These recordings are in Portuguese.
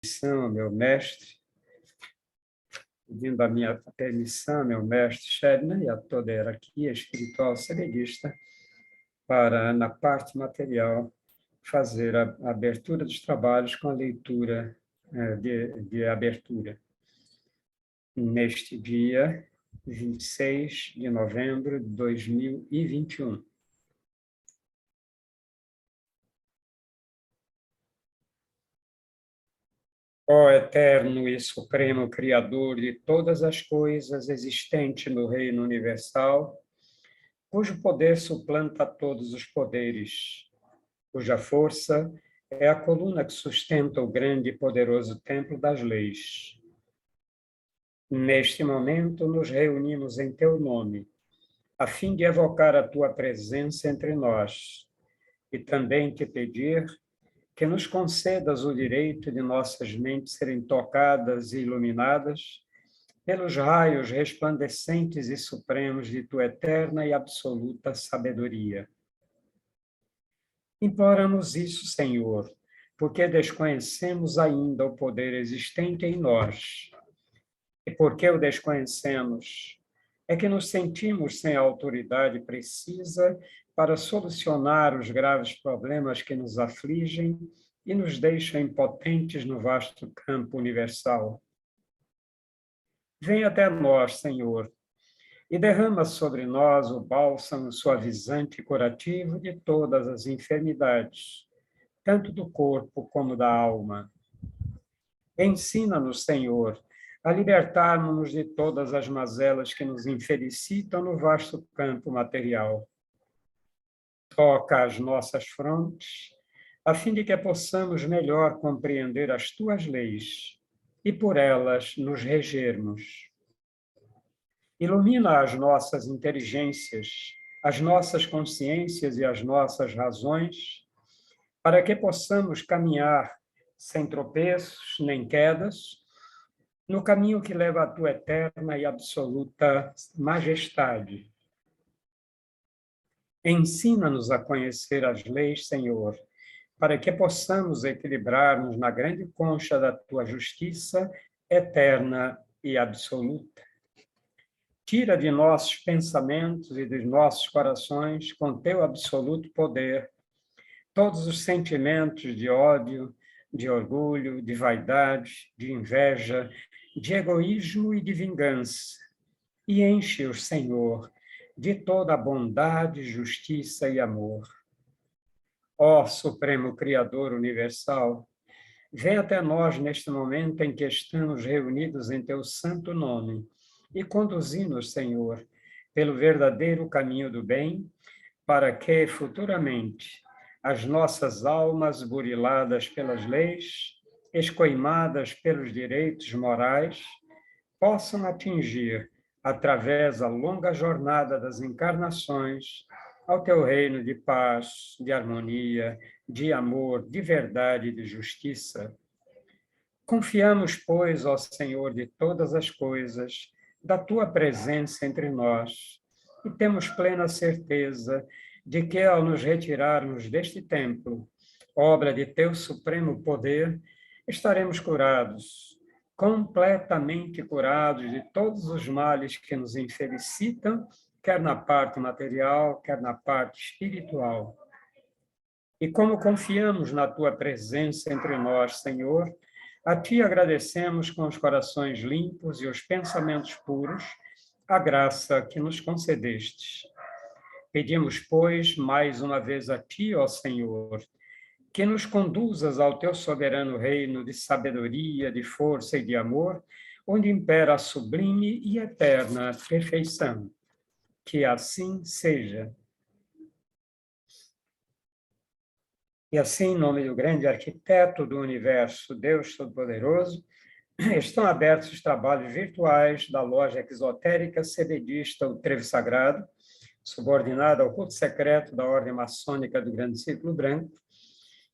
permissão, meu mestre, pedindo a minha permissão, meu mestre Shedna, e a toda a hierarquia espiritual sebedista, para, na parte material, fazer a abertura dos trabalhos com a leitura de abertura. Neste dia 26 de novembro de 2021. Ó eterno e supremo Criador de todas as coisas existentes no reino universal, cujo poder suplanta todos os poderes, cuja força é a coluna que sustenta o grande e poderoso templo das leis. Neste momento, nos reunimos em teu nome, a fim de evocar a tua presença entre nós e também te pedir que nos concedas o direito de nossas mentes serem tocadas e iluminadas pelos raios resplandecentes e supremos de tua eterna e absoluta sabedoria. Imploramos isso, Senhor, porque desconhecemos ainda o poder existente em nós. E porque o desconhecemos, é que nos sentimos sem a autoridade precisa para solucionar os graves problemas que nos afligem e nos deixam impotentes no vasto campo universal. Vem até nós, Senhor, e derrama sobre nós o bálsamo suavizante e curativo de todas as enfermidades, tanto do corpo como da alma. Ensina-nos, Senhor, a libertarmos-nos de todas as mazelas que nos infelicitam no vasto campo material. Toca as nossas frontes, a fim de que possamos melhor compreender as tuas leis e por elas nos regermos. Ilumina as nossas inteligências, as nossas consciências e as nossas razões, para que possamos caminhar sem tropeços nem quedas, no caminho que leva à tua eterna e absoluta majestade. Ensina-nos a conhecer as leis, Senhor, para que possamos equilibrar-nos na grande concha da tua justiça eterna e absoluta. Tira de nossos pensamentos e dos nossos corações, com teu absoluto poder, todos os sentimentos de ódio, de orgulho, de vaidade, de inveja, de egoísmo e de vingança, e enche-os, Senhor, de toda a bondade, justiça e amor. Ó Supremo Criador Universal, vem até nós neste momento em que estamos reunidos em teu santo nome e conduzi-nos, Senhor, pelo verdadeiro caminho do bem, para que futuramente as nossas almas buriladas pelas leis, escoimadas pelos direitos morais, possam atingir, através da longa jornada das encarnações, ao teu reino de paz, de harmonia, de amor, de verdade e de justiça. Confiamos, pois, ó Senhor de todas as coisas, da tua presença entre nós, e temos plena certeza de que, ao nos retirarmos deste templo, obra de teu supremo poder, estaremos curados, completamente curados de todos os males que nos infelicitam, quer na parte material, quer na parte espiritual. E como confiamos na tua presença entre nós, Senhor, a ti agradecemos com os corações limpos e os pensamentos puros a graça que nos concedestes. Pedimos, pois, mais uma vez a ti, ó Senhor, que nos conduzas ao teu soberano reino de sabedoria, de força e de amor, onde impera a sublime e eterna perfeição. Que assim seja. E assim, em nome do grande arquiteto do universo, Deus Todo-Poderoso, estão abertos os trabalhos virtuais da loja exotérica sebedista O Trevo Sagrado, subordinada ao culto secreto da Ordem Maçônica do Grande Círculo Branco,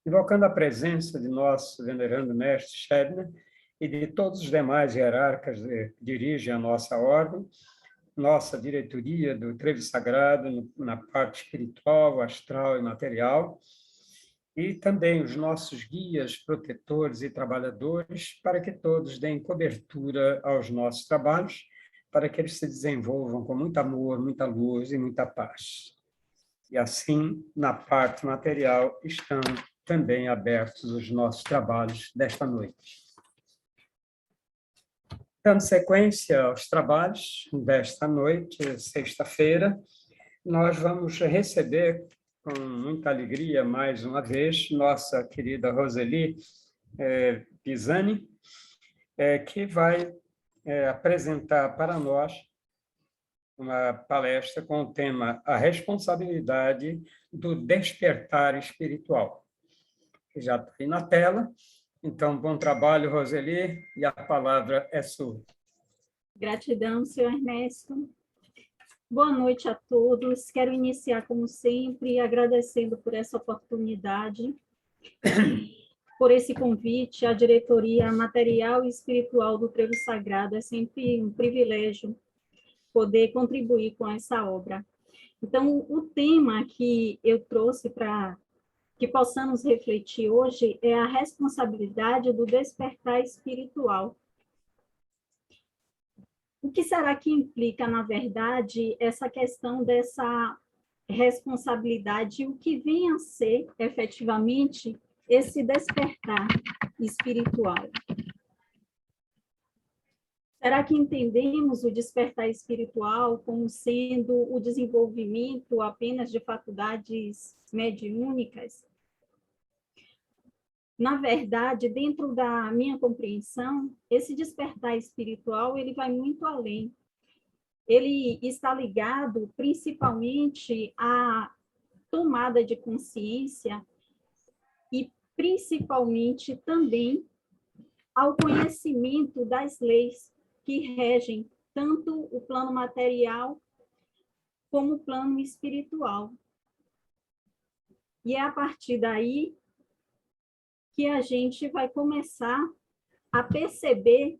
invocando a presença de nosso venerando mestre Shedna e de todos os demais hierarcas que dirigem a nossa ordem, nossa diretoria do Trevo Sagrado na parte espiritual, astral e material, e também os nossos guias, protetores e trabalhadores, para que todos deem cobertura aos nossos trabalhos, para que eles se desenvolvam com muito amor, muita luz e muita paz. E assim, na parte material, estão também abertos os nossos trabalhos desta noite. Dando sequência aos trabalhos desta noite, sexta-feira, nós vamos receber com muita alegria, mais uma vez, nossa querida Roseli Pisani, que vai apresentar para nós uma palestra com o tema A Responsabilidade do Despertar Espiritual, que já está aí na tela. Então, bom trabalho, Roseli, e a palavra é sua. Gratidão, senhor Ernesto. Boa noite a todos. Quero iniciar, como sempre, agradecendo por essa oportunidade, por esse convite à diretoria material e espiritual do Trevo Sagrado. É sempre um privilégio poder contribuir com essa obra. Então, o tema que eu trouxe para que possamos refletir hoje é a responsabilidade do despertar espiritual. O que será que implica, na verdade, essa questão dessa responsabilidade, o que vem a ser, efetivamente, esse despertar espiritual? Será que entendemos o despertar espiritual como sendo o desenvolvimento apenas de faculdades mediúnicas? Na verdade, dentro da minha compreensão, esse despertar espiritual, ele vai muito além. Ele está ligado principalmente à tomada de consciência e principalmente também ao conhecimento das leis que regem tanto o plano material como o plano espiritual. E é a partir daí que a gente vai começar a perceber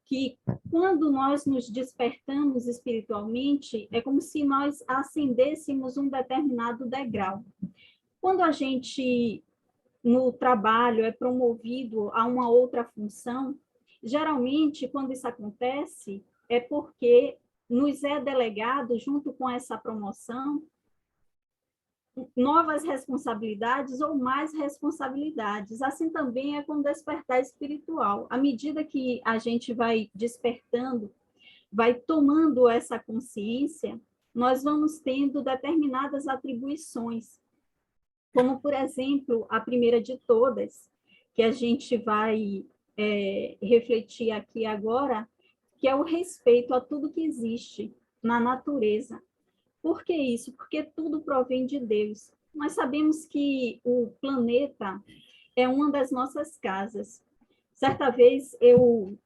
que quando nós nos despertamos espiritualmente, é como se nós ascendêssemos um determinado degrau. Quando a gente, no trabalho, é promovido a uma outra função, geralmente, quando isso acontece, é porque nos é delegado, junto com essa promoção, novas responsabilidades ou mais responsabilidades. Assim também é com o despertar espiritual. À medida que a gente vai despertando, vai tomando essa consciência, nós vamos tendo determinadas atribuições, como, por exemplo, a primeira de todas, que a gente vai refletir aqui agora, que é o respeito a tudo que existe na natureza. Por que isso? Porque tudo provém de Deus. Nós sabemos que o planeta é uma das nossas casas. Certa vez eu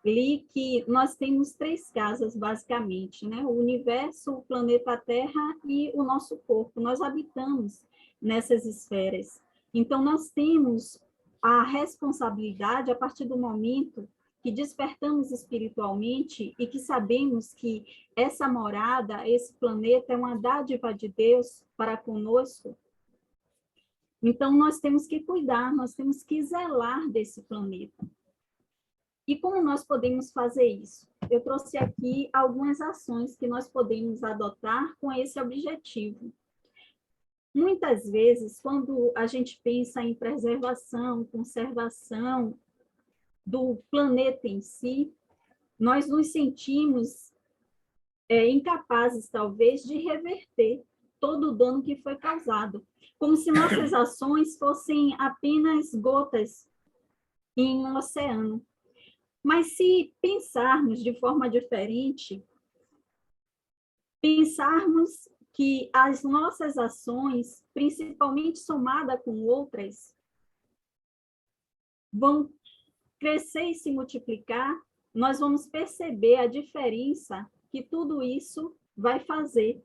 li que nós temos 3 casas, basicamente, né? O universo, o planeta Terra e o nosso corpo. Nós habitamos nessas esferas. Então, nós temos a responsabilidade, a partir do momento que despertamos espiritualmente e que sabemos que essa morada, esse planeta é uma dádiva de Deus para conosco, então nós temos que cuidar, nós temos que zelar desse planeta. E como nós podemos fazer isso? Eu trouxe aqui algumas ações que nós podemos adotar com esse objetivo. Muitas vezes, quando a gente pensa em preservação, conservação do planeta em si, nós nos sentimos incapazes, talvez, de reverter todo o dano que foi causado, como se nossas ações fossem apenas gotas em um oceano. Mas se pensarmos de forma diferente, pensarmos que as nossas ações, principalmente somada com outras, vão crescer e se multiplicar, nós vamos perceber a diferença que tudo isso vai fazer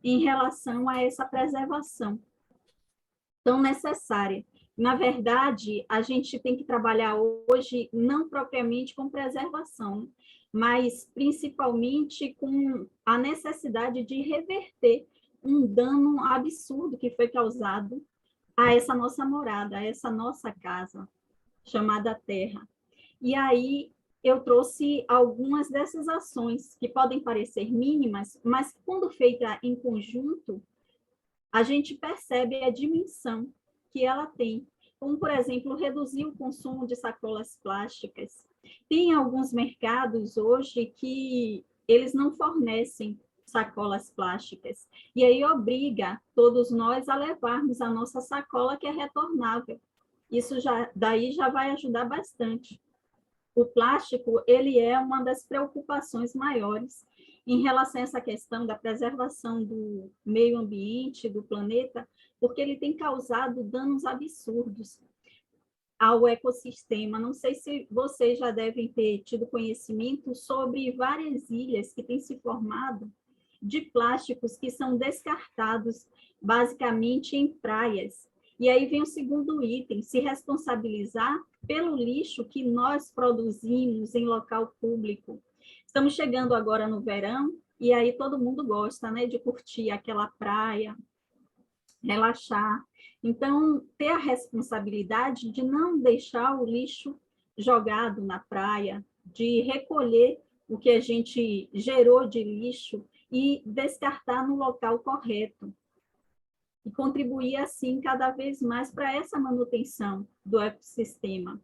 em relação a essa preservação tão necessária. Na verdade, a gente tem que trabalhar hoje não propriamente com preservação, mas principalmente com a necessidade de reverter um dano absurdo que foi causado a essa nossa morada, a essa nossa casa, chamada Terra. E aí eu trouxe algumas dessas ações que podem parecer mínimas, mas quando feita em conjunto, a gente percebe a dimensão que ela tem. Como, por exemplo, reduzir o consumo de sacolas plásticas. Tem alguns mercados hoje que eles não fornecem sacolas plásticas, e aí obriga todos nós a levarmos a nossa sacola que é retornável. Isso daí já vai ajudar bastante. O plástico, ele é uma das preocupações maiores em relação a essa questão da preservação do meio ambiente, do planeta, porque ele tem causado danos absurdos ao ecossistema. Não sei se vocês já devem ter tido conhecimento sobre várias ilhas que têm se formado de plásticos que são descartados basicamente em praias. E aí vem o segundo item, se responsabilizar pelo lixo que nós produzimos em local público. Estamos chegando agora no verão, e aí todo mundo gosta, né, de curtir aquela praia, relaxar. Então, ter a responsabilidade de não deixar o lixo jogado na praia, de recolher o que a gente gerou de lixo e descartar no local correto. E contribuir, assim, cada vez mais para essa manutenção do ecossistema.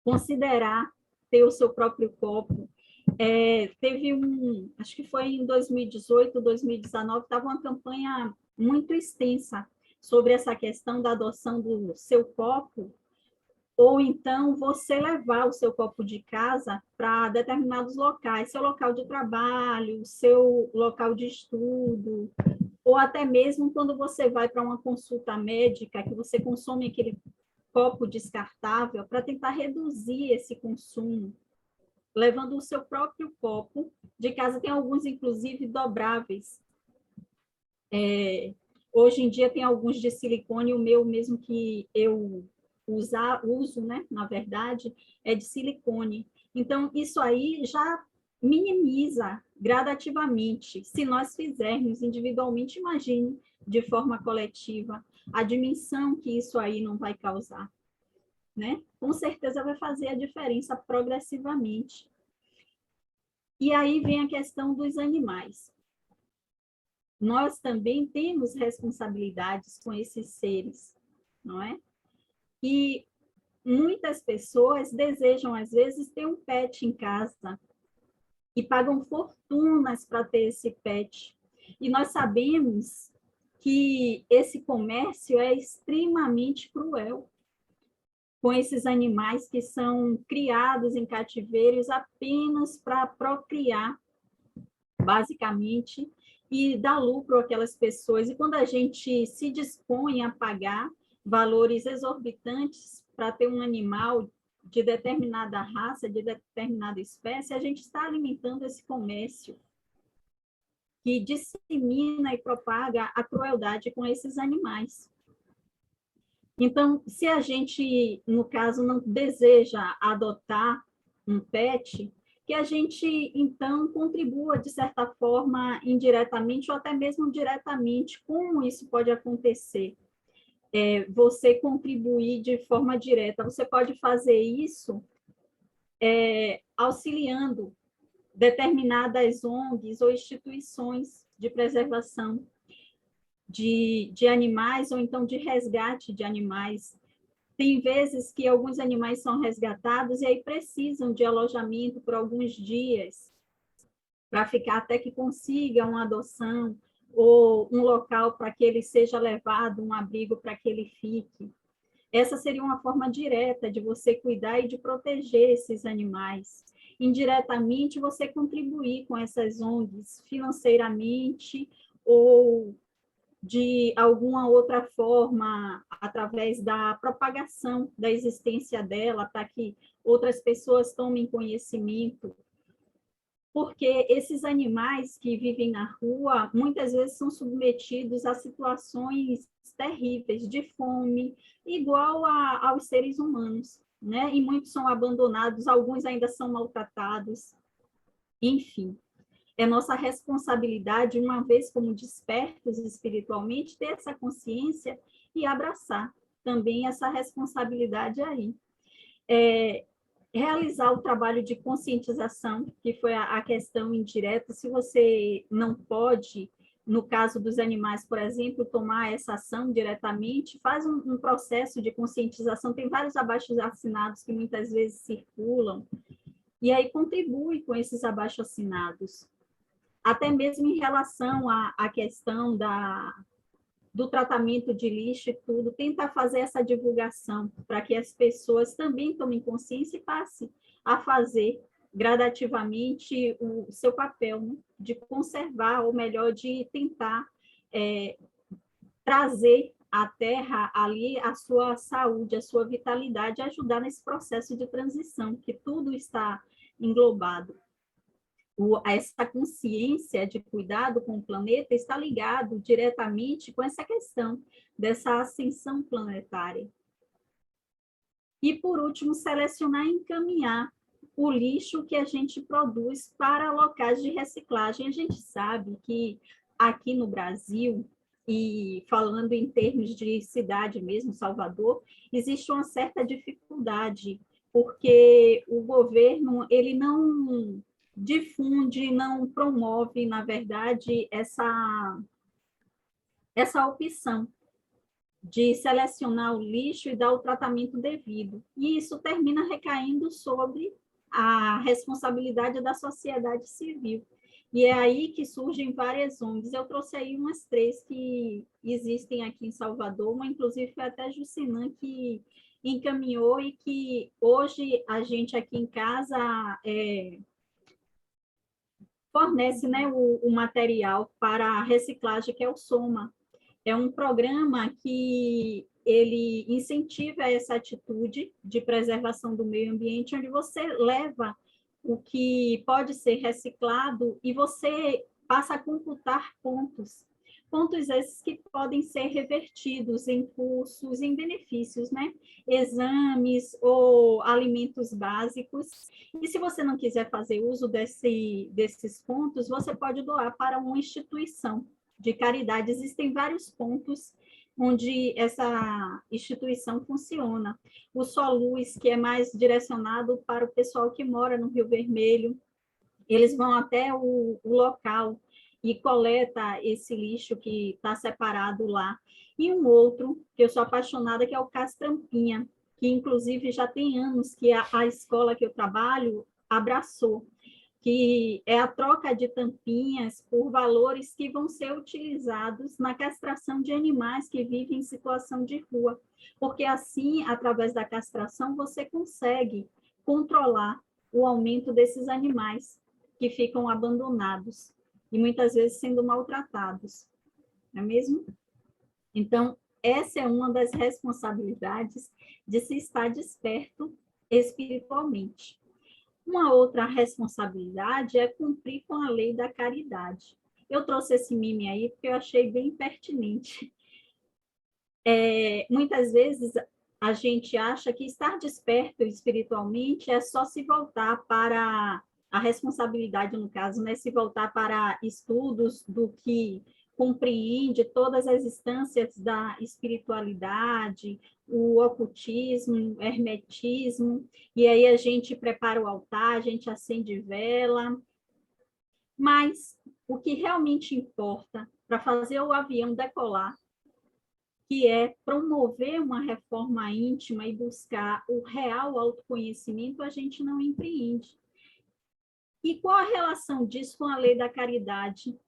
Considerar ter o seu próprio copo. Teve acho que foi em 2018, 2019, estava uma campanha muito extensa sobre essa questão da adoção do seu copo, ou então você levar o seu copo de casa para determinados locais, seu local de trabalho, seu local de estudo, ou até mesmo quando você vai para uma consulta médica, que você consome aquele copo descartável, para tentar reduzir esse consumo, levando o seu próprio copo de casa. Tem alguns, inclusive, dobráveis. Hoje em dia tem alguns de silicone, o meu mesmo que eu uso, né, na verdade, é de silicone. Então, isso aí já minimiza gradativamente. Se nós fizermos individualmente, imagine de forma coletiva a dimensão que isso aí não vai causar, né? Com certeza vai fazer a diferença progressivamente. E aí vem a questão dos animais. Nós também temos responsabilidades com esses seres, não é? E muitas pessoas desejam, às vezes, ter um pet em casa e pagam fortunas para ter esse pet. E nós sabemos que esse comércio é extremamente cruel com esses animais que são criados em cativeiros apenas para procriar, basicamente, e dar lucro àquelas pessoas. E quando a gente se dispõe a pagar valores exorbitantes para ter um animal de determinada raça, de determinada espécie, a gente está alimentando esse comércio que dissemina e propaga a crueldade com esses animais. Então, se a gente, no caso, não deseja adotar um pet, que a gente, então, contribua, de certa forma, indiretamente ou até mesmo diretamente. Como isso pode acontecer? Você contribuir de forma direta. Você pode fazer isso auxiliando determinadas ONGs ou instituições de preservação de animais, ou então de resgate de animais. Tem vezes que alguns animais são resgatados e aí precisam de alojamento por alguns dias, para ficar até que consiga uma adoção, ou um local para que ele seja levado, um abrigo para que ele fique. Essa seria uma forma direta de você cuidar e de proteger esses animais. Indiretamente, você contribuir com essas ONGs financeiramente ou de alguma outra forma, através da propagação da existência dela, para que outras pessoas tomem conhecimento. Porque esses animais que vivem na rua, muitas vezes são submetidos a situações terríveis de fome, igual aos seres humanos, né? E muitos são abandonados, alguns ainda são maltratados, enfim. É nossa responsabilidade, uma vez como despertos espiritualmente, ter essa consciência e abraçar também essa responsabilidade aí. Realizar o trabalho de conscientização, que foi a questão indireta. Se você não pode, no caso dos animais, por exemplo, tomar essa ação diretamente, faz um processo de conscientização. Tem vários abaixo-assinados que muitas vezes circulam, e aí contribui com esses abaixo-assinados. Até mesmo em relação à questão do tratamento de lixo e tudo, tentar fazer essa divulgação para que as pessoas também tomem consciência e passem a fazer gradativamente o seu papel, né? De conservar, ou melhor, de tentar trazer à terra ali a sua saúde, a sua vitalidade, ajudar nesse processo de transição, que tudo está englobado. Essa consciência de cuidado com o planeta está ligado diretamente com essa questão dessa ascensão planetária. E, por último, selecionar e encaminhar o lixo que a gente produz para locais de reciclagem. A gente sabe que aqui no Brasil, e falando em termos de cidade mesmo, Salvador, existe uma certa dificuldade, porque o governo ele não difunde, não promove, na verdade, essa opção de selecionar o lixo e dar o tratamento devido. E isso termina recaindo sobre a responsabilidade da sociedade civil. E é aí que surgem várias ONGs. Eu trouxe aí umas 3 que existem aqui em Salvador, uma inclusive foi até Jucinã que encaminhou, e que hoje a gente aqui em casa fornece, né, o material para a reciclagem, que é o Soma. É um programa que ele incentiva essa atitude de preservação do meio ambiente, onde você leva o que pode ser reciclado e você passa a computar pontos. Pontos esses que podem ser revertidos em cursos, em benefícios, né? Exames ou alimentos básicos. E se você não quiser fazer uso desses pontos, você pode doar para uma instituição de caridade. Existem vários pontos onde essa instituição funciona. O Soluz, que é mais direcionado para o pessoal que mora no Rio Vermelho, eles vão até o local e coleta esse lixo que está separado lá. E um outro, que eu sou apaixonada, que é o Castrampinha, que inclusive já tem anos que a escola que eu trabalho abraçou, que é a troca de tampinhas por valores que vão ser utilizados na castração de animais que vivem em situação de rua, porque assim, através da castração, você consegue controlar o aumento desses animais que ficam abandonados e muitas vezes sendo maltratados, não é mesmo? Então, essa é uma das responsabilidades de se estar desperto espiritualmente. Uma outra responsabilidade é cumprir com a lei da caridade. Eu trouxe esse meme aí porque eu achei bem pertinente. Muitas vezes a gente acha que estar desperto espiritualmente é só se voltar para a responsabilidade, no caso, né? Se voltar para estudos do que compreende todas as instâncias da espiritualidade, o ocultismo, o hermetismo, e aí a gente prepara o altar, a gente acende vela, mas o que realmente importa para fazer o avião decolar, que é promover uma reforma íntima e buscar o real autoconhecimento, a gente não empreende. E qual a relação disso com a lei da caridade?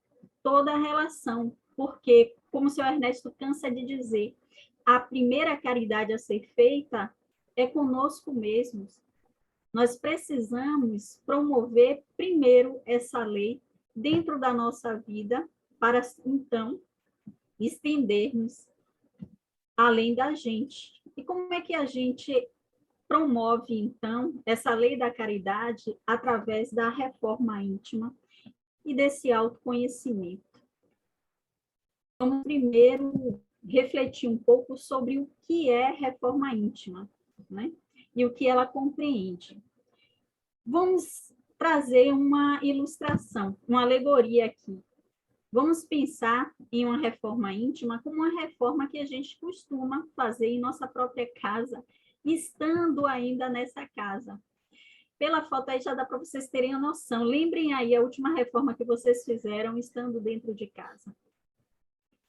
Toda a relação, porque, como o senhor Ernesto cansa de dizer, a primeira caridade a ser feita é conosco mesmos. Nós precisamos promover primeiro essa lei dentro da nossa vida, para então estendermos além da gente. E como é que a gente promove, então, essa lei da caridade através da reforma íntima e desse autoconhecimento? Vamos primeiro refletir um pouco sobre o que é reforma íntima, né? E o que ela compreende. Vamos trazer uma ilustração, uma alegoria aqui. Vamos pensar em uma reforma íntima como uma reforma que a gente costuma fazer em nossa própria casa, estando ainda nessa casa. Pela foto aí já dá para vocês terem a noção. Lembrem aí a última reforma que vocês fizeram estando dentro de casa.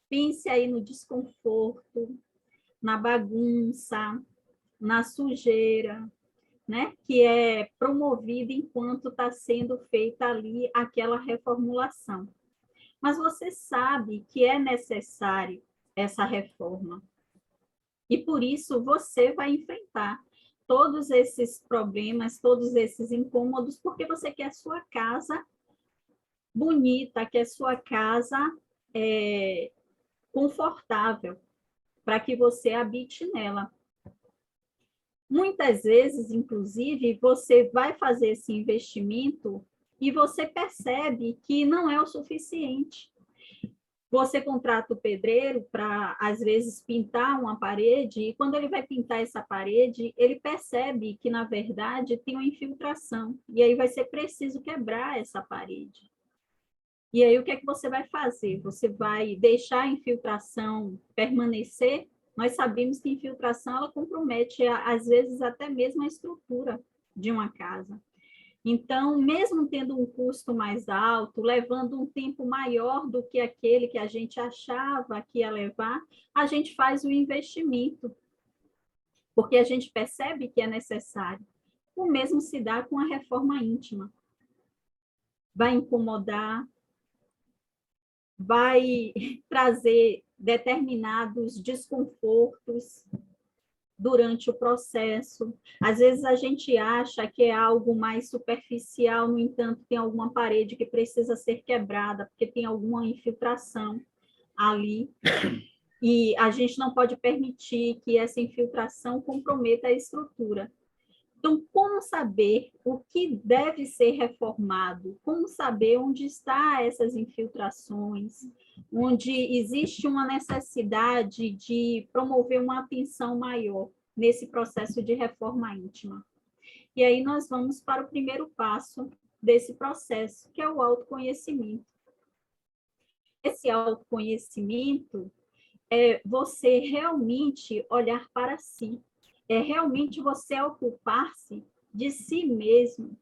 Pense aí no desconforto, na bagunça, na sujeira, né? Que é promovida enquanto está sendo feita ali aquela reformulação. Mas você sabe que é necessário essa reforma. E por isso você vai enfrentar todos esses problemas, todos esses incômodos, porque você quer a sua casa bonita, quer a sua casa confortável, para que você habite nela. Muitas vezes, inclusive, você vai fazer esse investimento e você percebe que não é o suficiente. Você contrata o pedreiro para, às vezes, pintar uma parede, e quando ele vai pintar essa parede, ele percebe que, na verdade, tem uma infiltração, e aí vai ser preciso quebrar essa parede. E aí, o que é que você vai fazer? Você vai deixar a infiltração permanecer? Nós sabemos que a infiltração, ela compromete, às vezes, até mesmo a estrutura de uma casa. Então, mesmo tendo um custo mais alto, levando um tempo maior do que aquele que a gente achava que ia levar, a gente faz o investimento, porque a gente percebe que é necessário. O mesmo se dá com a reforma íntima. Vai incomodar, vai trazer determinados desconfortos durante o processo. Às vezes a gente acha que é algo mais superficial, no entanto, tem alguma parede que precisa ser quebrada, porque tem alguma infiltração ali. E a gente não pode permitir que essa infiltração comprometa a estrutura. Então, como saber o que deve ser reformado? Como saber onde estão essas infiltrações? Onde existe uma necessidade de promover uma atenção maior nesse processo de reforma íntima? E aí nós vamos para o primeiro passo desse processo, que é o autoconhecimento. Esse autoconhecimento é você realmente olhar para si, é realmente você ocupar-se de si mesmo.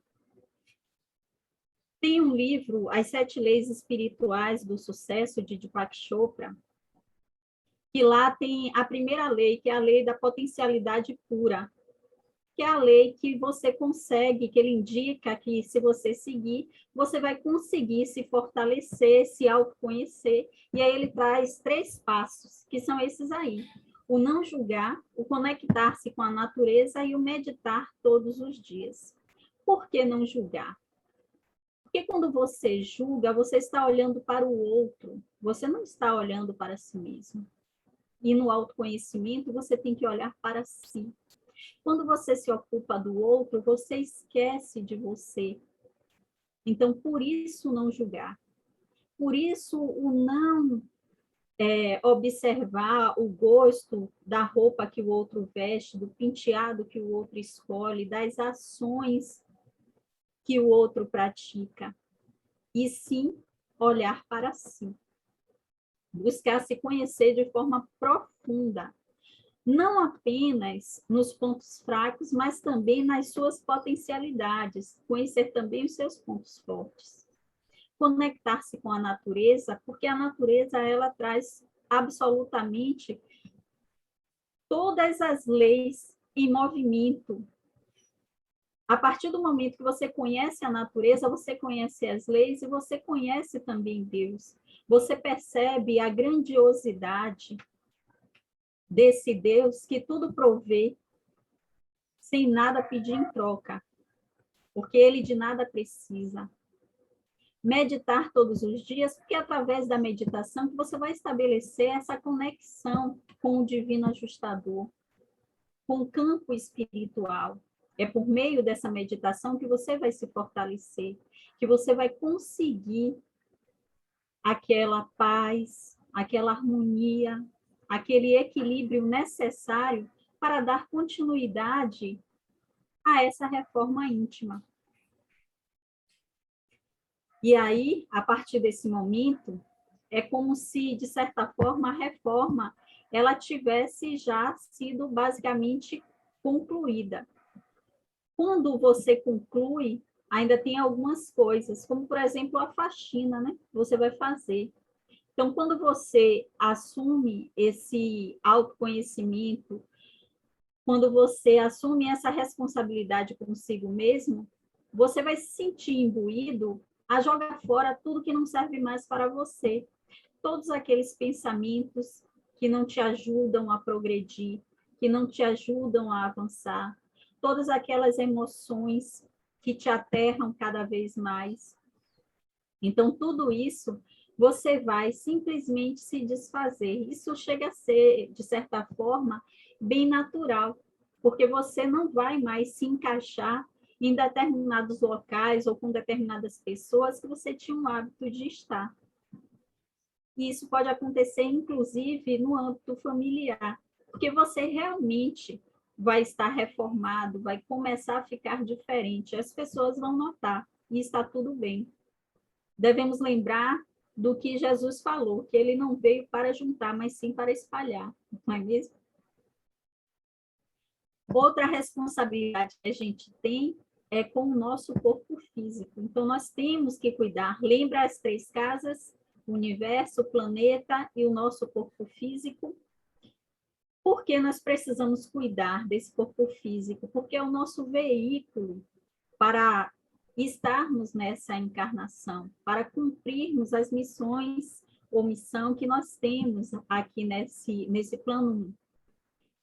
Tem um livro, As 7 Leis Espirituais do Sucesso, de Deepak Chopra, que lá tem a primeira lei, que é a lei da potencialidade pura, que é a lei que você consegue, que ele indica que se você seguir, você vai conseguir se fortalecer, se autoconhecer, e aí ele traz 3 passos, que são esses aí: o não julgar, o conectar-se com a natureza e o meditar todos os dias. Por que não julgar? Porque quando você julga, você está olhando para o outro, você não está olhando para si mesmo. E no autoconhecimento, você tem que olhar para si. Quando você se ocupa do outro, você esquece de você. Então, por isso, não julgar. Por isso, o não observar o gosto da roupa que o outro veste, do penteado que o outro escolhe, das ações que o outro pratica. E sim, olhar para si. Buscar se conhecer de forma profunda. Não apenas nos pontos fracos, mas também nas suas potencialidades, conhecer também os seus pontos fortes. Conectar-se com a natureza, porque a natureza ela traz absolutamente todas as leis em movimento. A partir do momento que você conhece a natureza, você conhece as leis e você conhece também Deus. Você percebe a grandiosidade desse Deus que tudo provê, sem nada pedir em troca, porque ele de nada precisa. Meditar todos os dias, porque é através da meditação que você vai estabelecer essa conexão com o divino ajustador, com o campo espiritual. É por meio dessa meditação que você vai se fortalecer, que você vai conseguir aquela paz, aquela harmonia, aquele equilíbrio necessário para dar continuidade a essa reforma íntima. E aí, a partir desse momento, é como se, de certa forma, a reforma ela tivesse já sido basicamente concluída. Quando você conclui, ainda tem algumas coisas, como, por exemplo, a faxina, né? Você vai fazer. Então, quando você assume esse autoconhecimento, quando você assume essa responsabilidade consigo mesmo, você vai se sentir imbuído a jogar fora tudo que não serve mais para você. Todos aqueles pensamentos que não te ajudam a progredir, que não te ajudam a avançar, todas aquelas emoções que te aterram cada vez mais. Então, tudo isso você vai simplesmente se desfazer. Isso chega a ser, de certa forma, bem natural, porque você não vai mais se encaixar em determinados locais ou com determinadas pessoas que você tinha o hábito de estar. E isso pode acontecer, inclusive, no âmbito familiar, porque você realmente vai estar reformado, vai começar a ficar diferente. As pessoas vão notar, e está tudo bem. Devemos lembrar do que Jesus falou, que ele não veio para juntar, mas sim para espalhar, não é mesmo? Outra responsabilidade que a gente tem é com o nosso corpo físico. Então, nós temos que cuidar. Lembra as 3 casas? O universo, o planeta e o nosso corpo físico. Por que nós precisamos cuidar desse corpo físico? Porque é o nosso veículo para estarmos nessa encarnação, para cumprirmos as missões ou missão que nós temos aqui nesse plano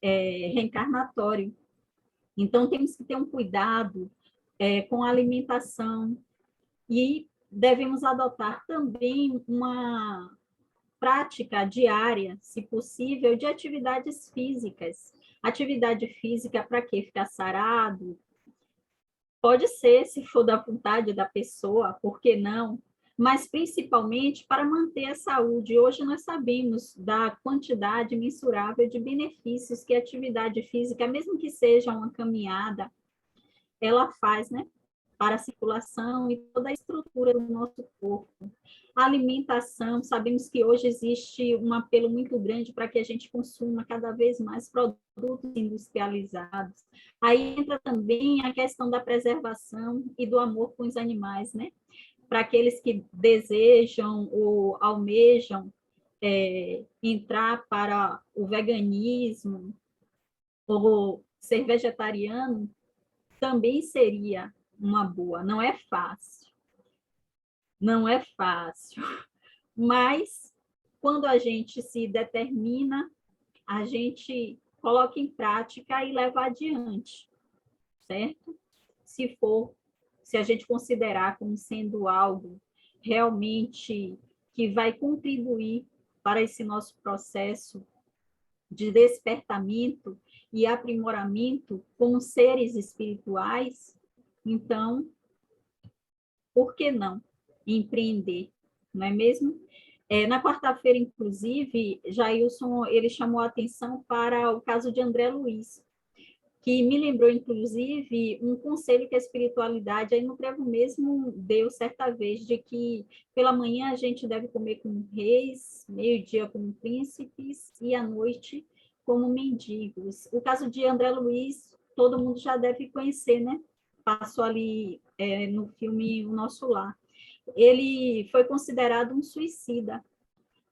reencarnatório. Então, temos que ter um cuidado com a alimentação e devemos adotar também uma prática diária, se possível, de atividades físicas. Atividade física para quê? Ficar sarado? Pode ser, se for da vontade da pessoa, por que não? Mas principalmente para manter a saúde. Hoje nós sabemos da quantidade mensurável de benefícios que a atividade física, mesmo que seja uma caminhada, ela faz, né? Para a circulação e toda a estrutura do nosso corpo. A alimentação, sabemos que hoje existe um apelo muito grande para que a gente consuma cada vez mais produtos industrializados. Aí entra também a questão da preservação e do amor com os animais, né? Para aqueles que desejam ou almejam entrar para o veganismo ou ser vegetariano, também seria uma boa. Não é fácil. Não é fácil. Mas, quando a gente se determina, a gente coloca em prática e leva adiante, certo? Se a gente considerar como sendo algo realmente que vai contribuir para esse nosso processo de despertamento e aprimoramento como seres espirituais, então, por que não empreender, não é mesmo? Na quarta-feira, inclusive, Jailson, ele chamou a atenção para o caso de André Luiz, que me lembrou, inclusive, um conselho que a espiritualidade, aí no Trevo mesmo, deu certa vez, de que pela manhã a gente deve comer como reis, meio-dia como príncipes e à noite como mendigos. O caso de André Luiz, todo mundo já deve conhecer, né? Passou ali no filme O Nosso Lar. Ele foi considerado um suicida.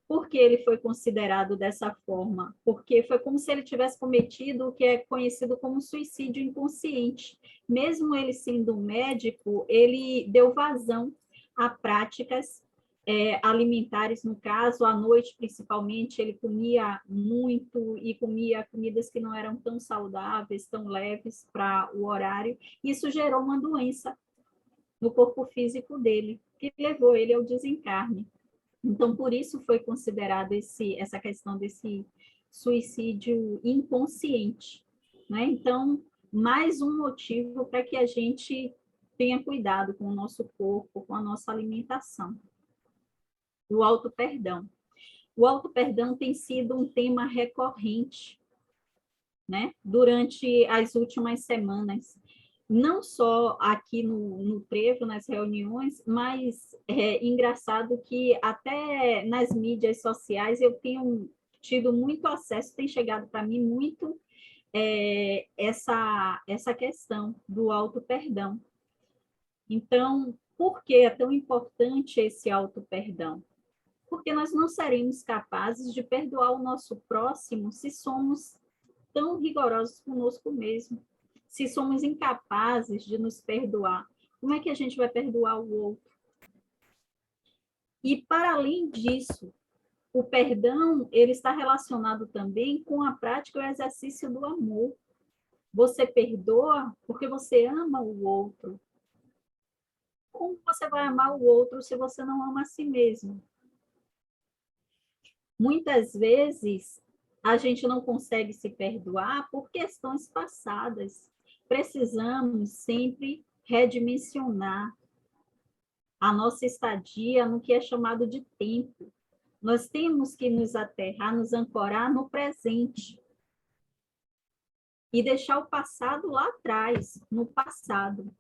Por que ele foi considerado dessa forma? Porque foi como se ele tivesse cometido o que é conhecido como suicídio inconsciente. Mesmo ele sendo um médico, ele deu vazão a práticas alimentares, no caso, à noite principalmente, ele comia muito e comia comidas que não eram tão saudáveis, tão leves para o horário. Isso gerou uma doença no corpo físico dele, que levou ele ao desencarne. Então, por isso foi considerado essa questão desse suicídio inconsciente, né? Então, mais um motivo para que a gente tenha cuidado com o nosso corpo, com a nossa alimentação. O auto-perdão. O auto-perdão tem sido um tema recorrente, né? Durante as últimas semanas. não só aqui no trevo, nas reuniões, mas é engraçado que até nas mídias sociais eu tenho tido muito acesso, tem chegado para mim muito essa questão do auto-perdão. Então, por que é tão importante esse auto-perdão? Porque nós não seremos capazes de perdoar o nosso próximo se somos tão rigorosos conosco mesmo. Se somos incapazes de nos perdoar, como é que a gente vai perdoar o outro? E, para além disso, o perdão, ele está relacionado também com a prática e o exercício do amor. Você perdoa porque você ama o outro. Como você vai amar o outro se você não ama a si mesmo? Muitas vezes, a gente não consegue se perdoar por questões passadas. Precisamos sempre redimensionar a nossa estadia no que é chamado de tempo. Nós temos que nos aterrar, nos ancorar no presente e deixar o passado lá atrás, no passado.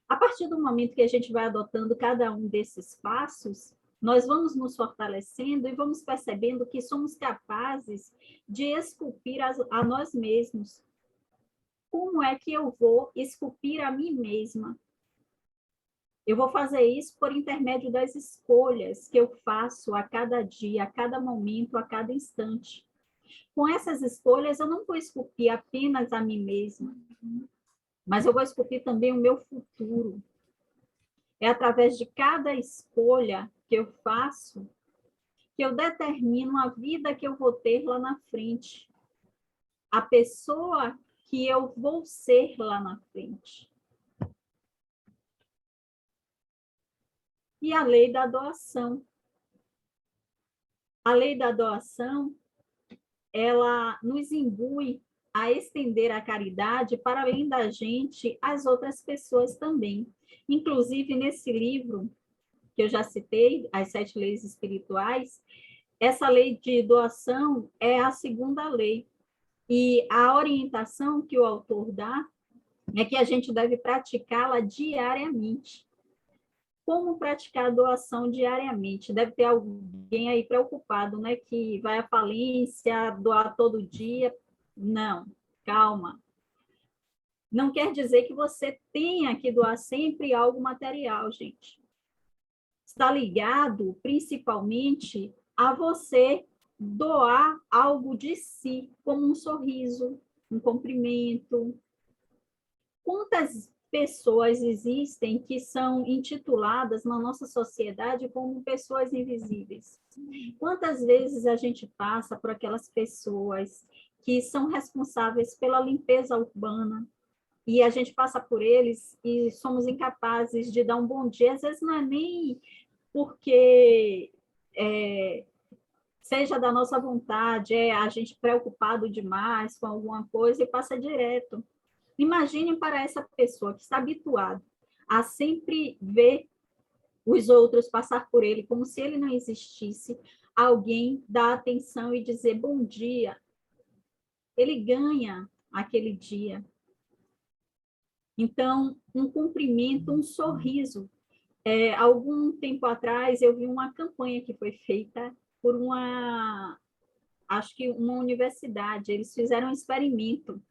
A partir do momento que a gente vai adotando cada um desses passos, nós vamos nos fortalecendo e vamos percebendo que somos capazes de esculpir a nós mesmos. Como é que eu vou esculpir a mim mesma? Eu vou fazer isso por intermédio das escolhas que eu faço a cada dia, a cada momento, a cada instante. Com essas escolhas, eu não vou esculpir apenas a mim mesma, mas eu vou esculpir também o meu futuro. É através de cada escolha que eu faço que eu determino a vida que eu vou ter lá na frente, a pessoa que eu vou ser lá na frente. E a lei da doação. A lei da doação, ela nos imbui a estender a caridade para além da gente, às outras pessoas também. Inclusive, nesse livro que eu já citei, As 7 Leis Espirituais, essa lei de doação é a segunda lei. E a orientação que o autor dá é que a gente deve praticá-la diariamente. Como praticar a doação diariamente? Deve ter alguém aí preocupado, né? Que vai à falência, doar todo dia. Não, calma. Não quer dizer que você tenha que doar sempre algo material, gente. Está ligado, principalmente, a você doar algo de si, como um sorriso, um cumprimento. Quantas pessoas existem que são intituladas na nossa sociedade como pessoas invisíveis? Quantas vezes a gente passa por aquelas pessoas que são responsáveis pela limpeza urbana e a gente passa por eles e somos incapazes de dar um bom dia? Às vezes não é nem porque seja da nossa vontade, é a gente preocupado demais com alguma coisa e passa direto. Imagine para essa pessoa que está habituada a sempre ver os outros passar por ele como se ele não existisse, alguém dar atenção e dizer bom dia. Ele ganha aquele dia. Então, um cumprimento, um sorriso. Algum tempo atrás, eu vi uma campanha que foi feita por acho que uma universidade. Eles fizeram um experimento.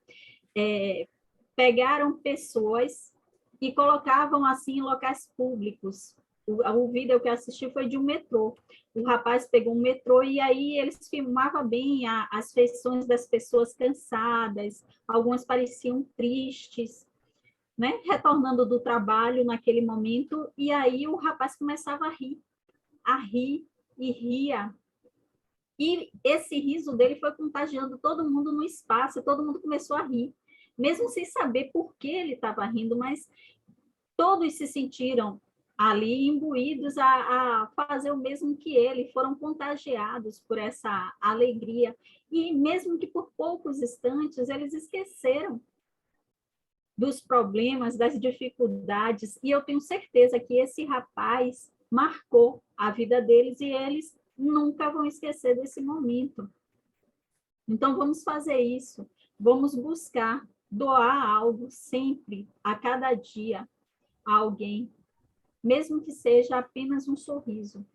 Pegaram pessoas e colocavam assim em locais públicos. O vídeo que eu assisti foi de um metrô. O rapaz pegou um metrô e aí eles filmavam bem as feições das pessoas cansadas, algumas pareciam tristes, né? Retornando do trabalho naquele momento, e aí o rapaz começava a rir e ria. E esse riso dele foi contagiando todo mundo no espaço, todo mundo começou a rir, mesmo sem saber por que ele estava rindo, mas todos se sentiram ali imbuídos a fazer o mesmo que ele, foram contagiados por essa alegria. E mesmo que por poucos instantes, eles esqueceram dos problemas, das dificuldades, e eu tenho certeza que esse rapaz marcou a vida deles e eles nunca vão esquecer desse momento. Então, vamos fazer isso, vamos buscar doar algo sempre, a cada dia, a alguém, mesmo que seja apenas um sorriso.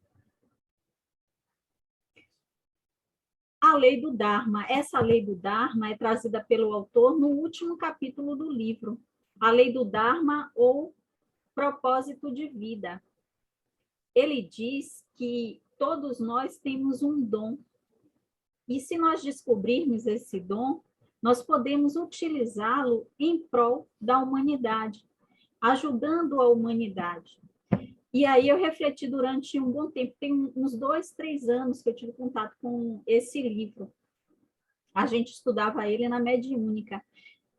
A lei do Dharma. Essa lei do Dharma é trazida pelo autor no último capítulo do livro. A lei do Dharma ou propósito de vida. Ele diz que todos nós temos um dom. E se nós descobrirmos esse dom, nós podemos utilizá-lo em prol da humanidade, ajudando a humanidade. E aí eu refleti durante um bom tempo, tem uns 2, 3 anos que eu tive contato com esse livro. A gente estudava ele na mediúnica.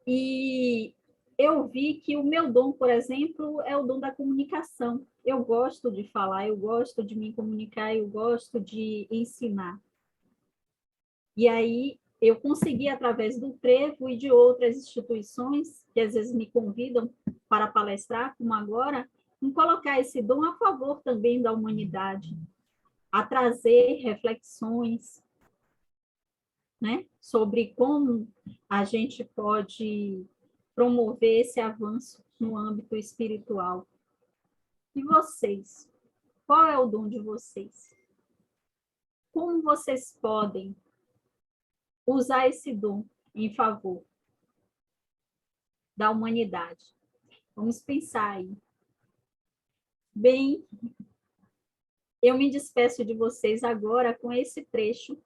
E eu vi que o meu dom, por exemplo, é o dom da comunicação. Eu gosto de falar, eu gosto de me comunicar, eu gosto de ensinar. E aí eu consegui, através do Trevo e de outras instituições, que às vezes me convidam para palestrar, como agora, em colocar esse dom a favor também da humanidade, a trazer reflexões, né, sobre como a gente pode promover esse avanço no âmbito espiritual. E vocês? Qual é o dom de vocês? Como vocês podem usar esse dom em favor da humanidade? Vamos pensar aí. Bem, eu me despeço de vocês agora com esse trecho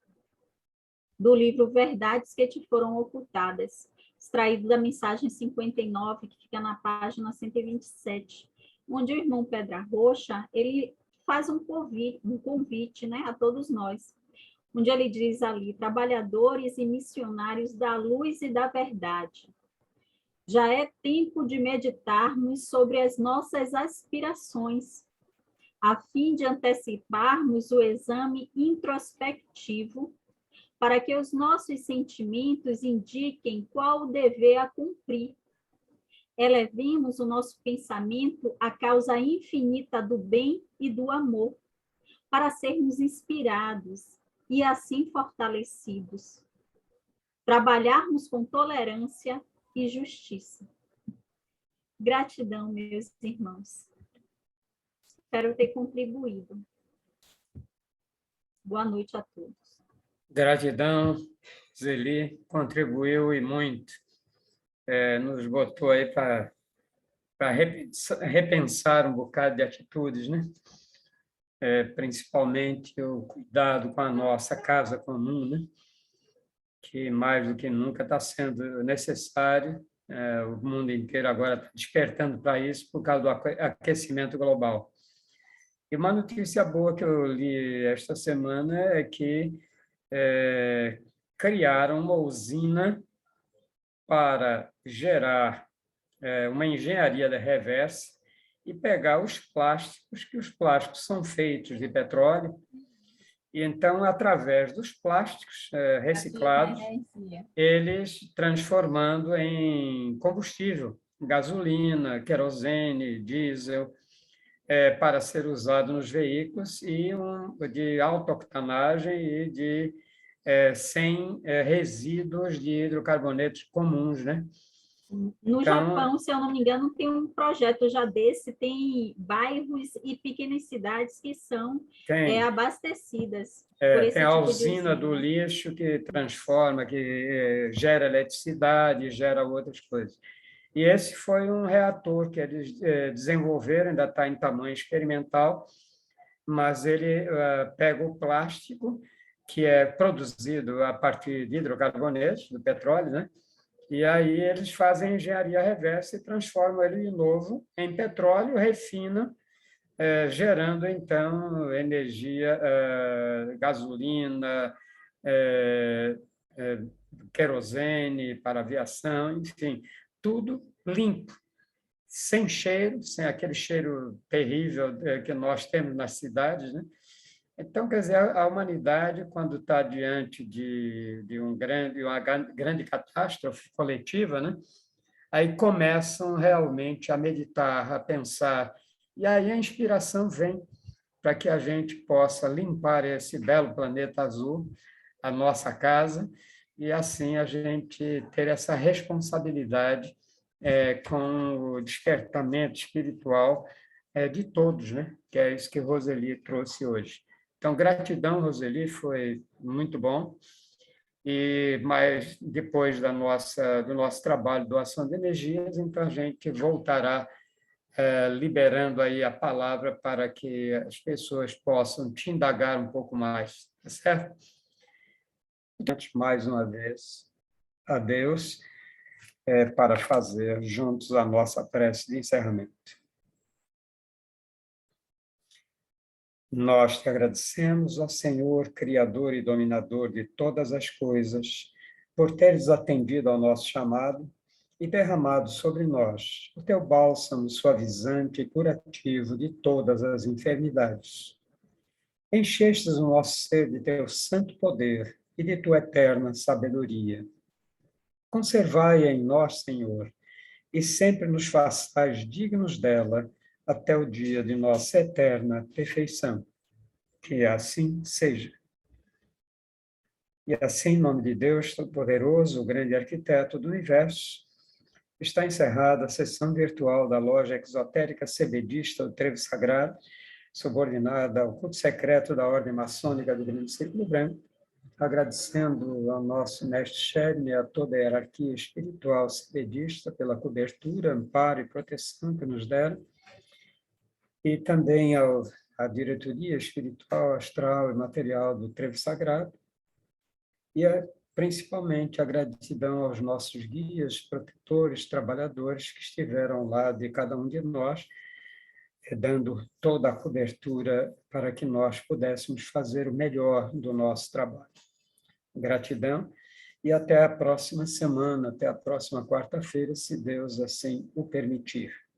do livro Verdades que te foram ocultadas, extraído da mensagem 59, que fica na página 127, onde o irmão Pedra Roxa, ele faz um convite, né, a todos nós, onde ele diz ali, trabalhadores e missionários da luz e da verdade, já é tempo de meditarmos sobre as nossas aspirações, a fim de anteciparmos o exame introspectivo para que os nossos sentimentos indiquem qual o dever a cumprir. Elevemos o nosso pensamento à causa infinita do bem e do amor, para sermos inspirados e assim fortalecidos. Trabalharmos com tolerância e justiça. Gratidão, meus irmãos. Espero ter contribuído. Boa noite a todos. Gratidão, Zeli, contribuiu e muito. Nos botou aí para repensar um bocado de atitudes, né? Principalmente o cuidado com a nossa casa comum, né? Que mais do que nunca está sendo necessário. O mundo inteiro agora está despertando para isso por causa do aquecimento global. E uma notícia boa que eu li esta semana é que criaram uma usina para gerar uma engenharia da reversa e pegar os plásticos, que os plásticos são feitos de petróleo, e então, através dos plásticos reciclados, eles transformando em combustível, gasolina, querosene, diesel, para ser usado nos veículos e de alta octanagem e sem resíduos de hidrocarbonetos comuns, né? No Japão, se eu não me engano, tem um projeto já desse, tem bairros e pequenas cidades que são abastecidas por esse tem a tipo usina do lixo que transforma, que gera eletricidade, gera outras coisas. E esse foi um reator que eles desenvolveram, ainda está em tamanho experimental, mas ele pega o plástico, que é produzido a partir de hidrocarbonetos, do petróleo, né? E aí eles fazem engenharia reversa e transformam ele de novo em petróleo, refinam, gerando, então, energia, gasolina, querosene para aviação, enfim, tudo limpo, sem cheiro, sem aquele cheiro terrível que nós temos nas cidades, né? Então, quer dizer, a humanidade, quando está diante de uma grande catástrofe coletiva, né? Aí começam realmente a meditar, a pensar, e aí a inspiração vem para que a gente possa limpar esse belo planeta azul, a nossa casa, e assim a gente ter essa responsabilidade com o despertamento espiritual de todos, né? Que é isso que Roseli trouxe hoje. Então, gratidão, Roseli, foi muito bom. Mas depois do nosso trabalho, doação de energias, então a gente voltará liberando aí a palavra para que as pessoas possam te indagar um pouco mais, tá certo? Mais uma vez, a Deus, para fazer juntos a nossa prece de encerramento. Nós te agradecemos, ó Senhor, Criador e Dominador de todas as coisas, por teres atendido ao nosso chamado e derramado sobre nós o teu bálsamo suavizante e curativo de todas as enfermidades. Enchestes o nosso ser de teu santo poder e de tua eterna sabedoria. Conservai-a em nós, Senhor, e sempre nos façais dignos dela até o dia de nossa eterna perfeição. Que assim seja. E assim, em nome de Deus Todo-Poderoso, o grande arquiteto do universo, está encerrada a sessão virtual da loja exotérica cebedista do Trevo Sagrado, subordinada ao culto secreto da Ordem Maçônica do Grande Círculo Branco, agradecendo ao nosso mestre Sherme e a toda a hierarquia espiritual cebedista pela cobertura, amparo e proteção que nos deram, e também à diretoria espiritual, astral e material do Trevo Sagrado, e principalmente a gratidão aos nossos guias, protetores, trabalhadores que estiveram ao lado de cada um de nós, dando toda a cobertura para que nós pudéssemos fazer o melhor do nosso trabalho. Gratidão e até a próxima semana, até a próxima quarta-feira, se Deus assim o permitir.